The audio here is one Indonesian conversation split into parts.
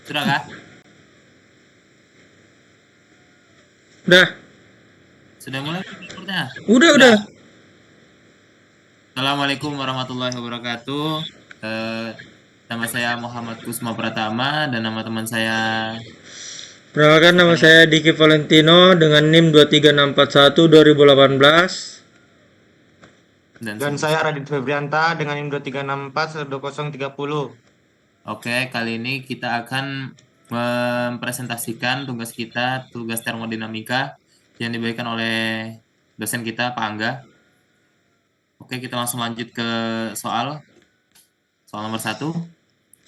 Sudah kah? Udah, Sudah mulai recordnya? udah. Sudah. Assalamualaikum warahmatullahi wabarakatuh. Eh, Nama saya Muhammad Kusma Pratama dan nama teman saya Perkenalkan siapa nama nih? saya Diki Valentino dengan NIM 23641 2018. Dan Dan saya Radit Febrianta dengan NIM 2364 Oke, kali ini kita akan mempresentasikan tugas kita, tugas termodinamika yang diberikan oleh dosen kita, Pak Angga. Oke, kita langsung lanjut ke soal. Soal nomor satu.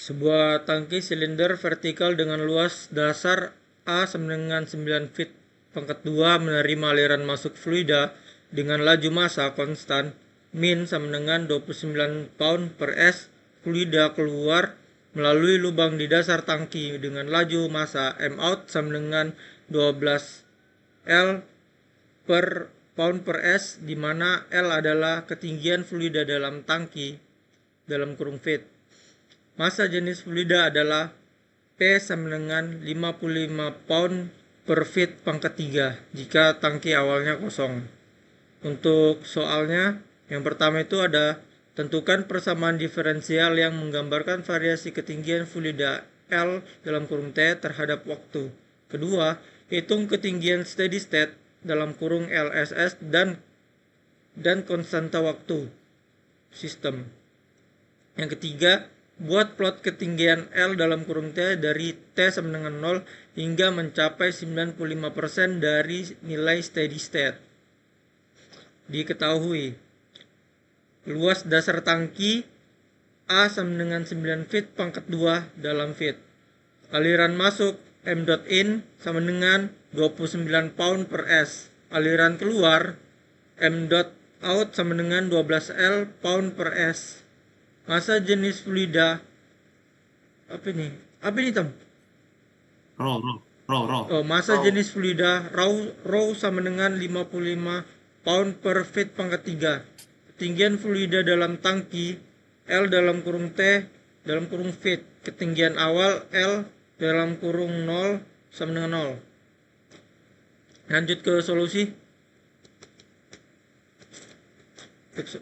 Sebuah tangki silinder vertikal dengan luas dasar A sama dengan 9 feet pangkat 2 menerima aliran masuk fluida dengan laju massa konstan min sama dengan 29 pound per S. Fluida keluar melalui lubang di dasar tangki dengan laju massa M out sama dengan 12 L per pound per S, di mana L adalah ketinggian fluida dalam tangki dalam kurung feet. Massa jenis fluida adalah P sama dengan 55 pound per feet pangkat 3 jika tangki awalnya kosong. Untuk soalnya, yang pertama itu ada tentukan persamaan diferensial yang menggambarkan variasi ketinggian fluida L dalam kurung T terhadap waktu. Kedua, hitung ketinggian steady state dalam kurung LSS dan konstanta waktu sistem. Yang ketiga, buat plot ketinggian L dalam kurung T dari T sama dengan 0 hingga mencapai 95% dari nilai steady state. Diketahui, luas dasar tangki A sama dengan 9 feet pangkat 2 dalam feet. Aliran masuk M.in sama dengan 29 pound per S. Aliran keluar M.out sama dengan 12 L pound per S. Massa jenis fluida apa ini Tom? Row. Massa jenis fluida raw sama dengan 55 pound per feet pangkat 3. Ketinggian fluida dalam tangki L dalam kurung T dalam kurung feet. Ketinggian awal L dalam kurung 0 sama dengan 0. Lanjut ke solusi.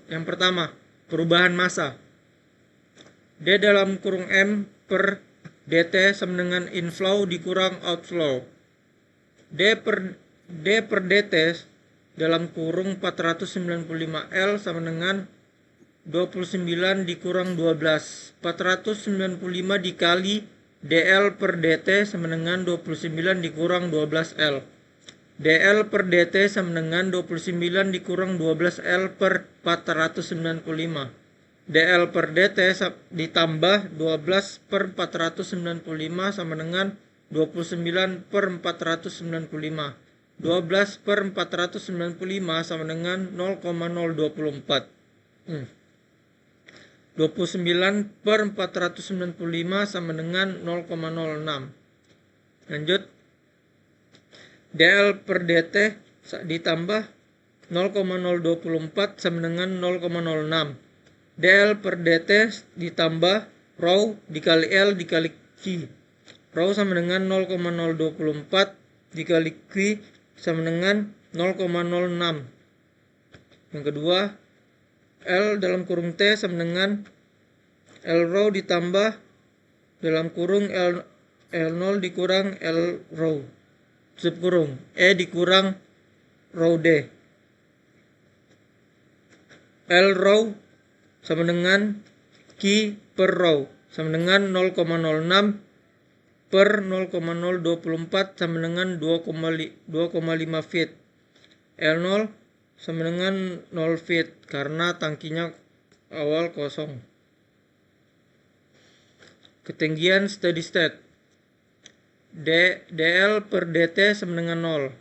Yang pertama, perubahan massa. D dalam kurung M per dt sama dengan inflow dikurang outflow. D per dt dalam kurung 495 L sama dengan 29 dikurang 12. 495 dikali dl per dt sama dengan 29 dikurang 12 L. dl per dt sama dengan 29 dikurang 12 L per 495. dl per dt ditambah 12 per 495 sama dengan 29 per 495. 12 per 495 sama dengan 0,024. 29 per 495 sama dengan 0,06. Lanjut, dl per dt ditambah 0,024 sama dengan 0,06. dl per dt ditambah rho dikali L dikali Q. Rho sama dengan 0,024 dikali Q sama dengan 0,06. Yang kedua, L dalam kurung T sama dengan L rho ditambah dalam kurung L0 dikurang L rho subkurung E dikurang rho D. L rho sama dengan Q per rho sama dengan 0,06 per 0,024 sama dengan 2,5 feet. L0 sama dengan 0 feet karena tangkinya awal kosong. Ketinggian steady state. dl per dt sama dengan 0.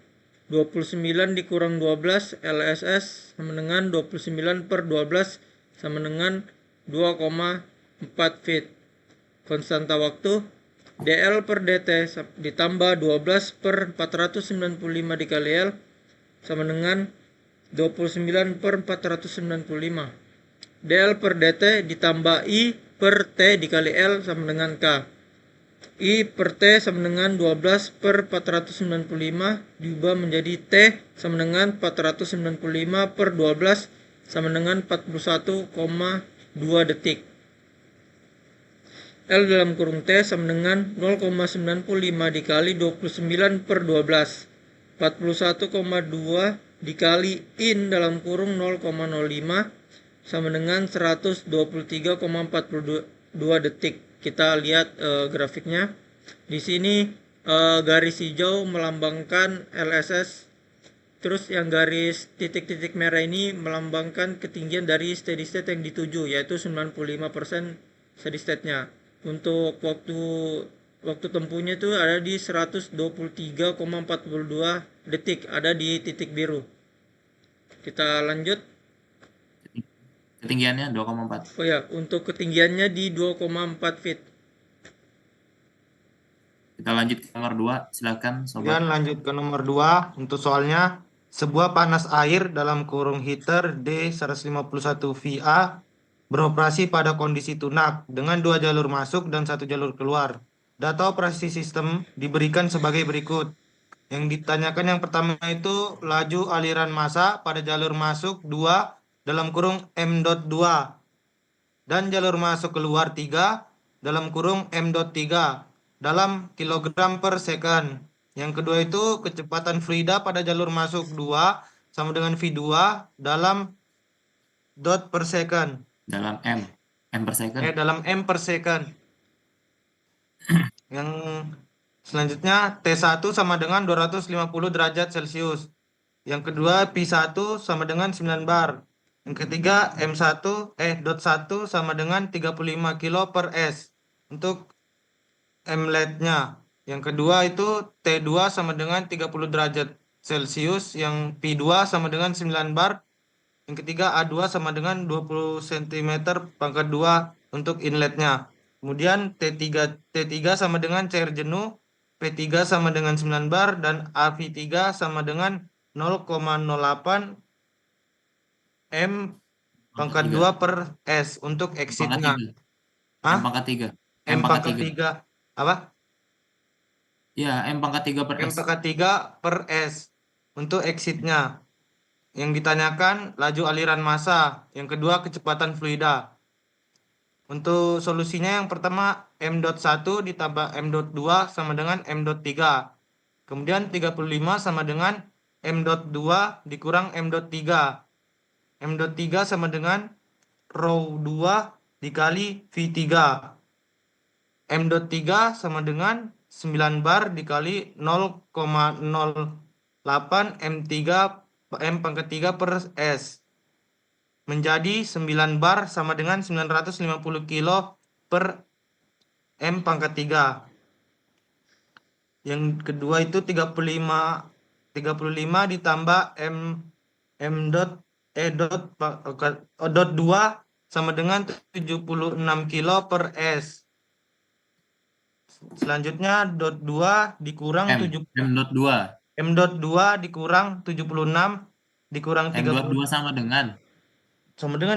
29 dikurang 12 LSS sama dengan 29 per 12 sama dengan 2,4 feet. Konstanta waktu dl per dt ditambah 12 per 495 dikali L sama dengan 29 per 495. dl per dt ditambah I per T dikali L sama dengan K. I per T sama dengan 12 per 495 diubah menjadi T sama dengan 495 per 12 sama dengan 41,2 detik. L dalam kurung T sama dengan 0,95 dikali 29 per 12. 41,2 dikali in dalam kurung 0,05 sama dengan 123,42 detik. Kita lihat grafiknya. Di sini garis hijau melambangkan LSS. Terus yang garis titik-titik merah ini melambangkan ketinggian dari steady state yang dituju, yaitu 95% steady state-nya. Untuk waktu tempuhnya itu ada di 123,42 detik, ada di titik biru. Kita lanjut. Ketinggiannya 2,4. Oh ya, untuk ketinggiannya di 2,4 feet. Kita lanjut ke nomor 2, silakan sobat. Kemudian lanjut ke nomor 2 untuk soalnya. Sebuah panas air dalam kurung heater D151 VA beroperasi pada kondisi tunak dengan 2 jalur masuk dan 1 jalur keluar. Data operasi sistem diberikan sebagai berikut. Yang ditanyakan yang pertama itu laju aliran massa pada jalur masuk 2 dalam kurung M.2 dan jalur masuk keluar 3 dalam kurung M.3 dalam kilogram per second. Yang kedua itu kecepatan fluida pada jalur masuk 2 sama dengan V2 dalam dot per second. Dalam M per second. Dalam M per second. Yang selanjutnya T1 sama dengan 250 derajat Celcius. Yang kedua P1 sama dengan 9 bar. Yang ketiga dot 1 sama dengan 35 kilo per S untuk mlet-nya. Yang kedua itu T2 sama dengan 30 derajat Celcius. Yang P2 sama dengan 9 bar. Yang ketiga A2 sama dengan 20 cm pangkat 2 untuk inletnya. Kemudian T3 sama dengan cair jenuh, P3 sama dengan 9 bar, dan AV3 sama dengan 0,08 M pangkat 2 per S untuk exitnya. M pangkat 3. M pangkat 3. Apa? Ya, M pangkat 3 per M S. pangkat 3 per S untuk exitnya. Yang ditanyakan laju aliran massa. Yang kedua kecepatan fluida. Untuk solusinya yang pertama M.1 ditambah M.2 sama dengan M.3. Kemudian 35 sama dengan M.2 dikurang M.3. M.3 sama dengan rho 2 dikali V3. M.3 sama dengan 9 bar dikali 0,08 M3 M pangkat 3 per S. Menjadi 9 bar sama dengan 950 kilo per M pangkat 3. Yang kedua itu 35 ditambah M dot dot 2 sama dengan 76 kilo per S. Selanjutnya dot 2 dikurang M dot 2 dikurang 76 dikurang 30. M dot 2 sama dengan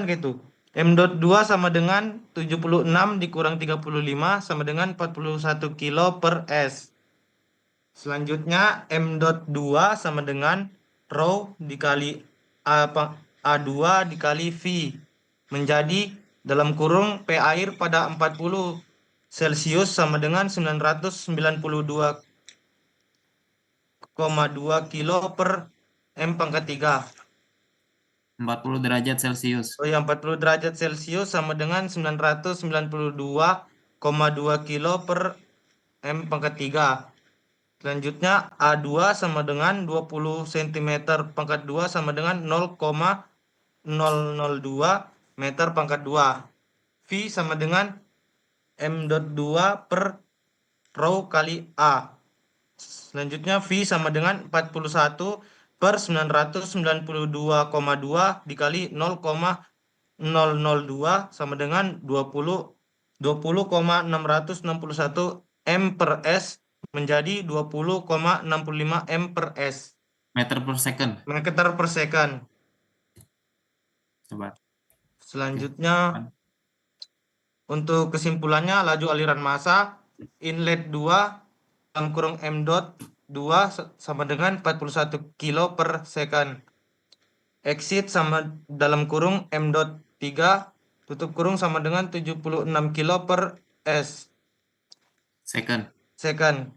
kayak itu. M dot 2 sama dengan 76 dikurang 35 sama dengan 41 kilo per S. Selanjutnya M dot 2 sama dengan rho dikali A2 dikali V menjadi dalam kurung P air pada 40 Celcius sama dengan 992,2 kilo per M pangkat 3. 40 derajat Celcius. Oh ya, 40 derajat Celcius sama dengan 992,2 kilo per M pangkat 3. Selanjutnya A2 sama dengan 20 cm pangkat 2 sama dengan 0,002 meter pangkat 2. V sama dengan M.2 per rho kali A. Selanjutnya V sama dengan 41 per 992,2 dikali 0,002 sama dengan 20,661 M per S menjadi 20,65 M per S. Meter per second. Meter per second. Coba. Selanjutnya untuk kesimpulannya laju aliran massa inlet 2 dalam kurung M dot 2 sama dengan 41 kilo per second. Exit sama dalam kurung M dot 3 tutup kurung sama dengan 76 kilo per Second. second.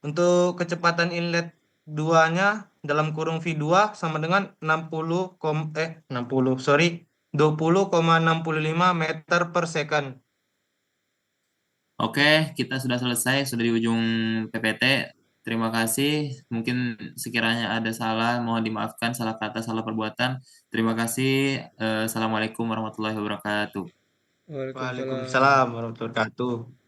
Untuk kecepatan inlet 2-nya dalam kurung V2 sama dengan 20,65 meter per second. Oke, kita sudah selesai, sudah di ujung PPT. Terima kasih. Mungkin sekiranya ada salah, mohon dimaafkan, salah kata, salah perbuatan. Terima kasih. Assalamualaikum warahmatullahi wabarakatuh. Waalaikumsalam. Waalaikumsalam warahmatullahi wabarakatuh.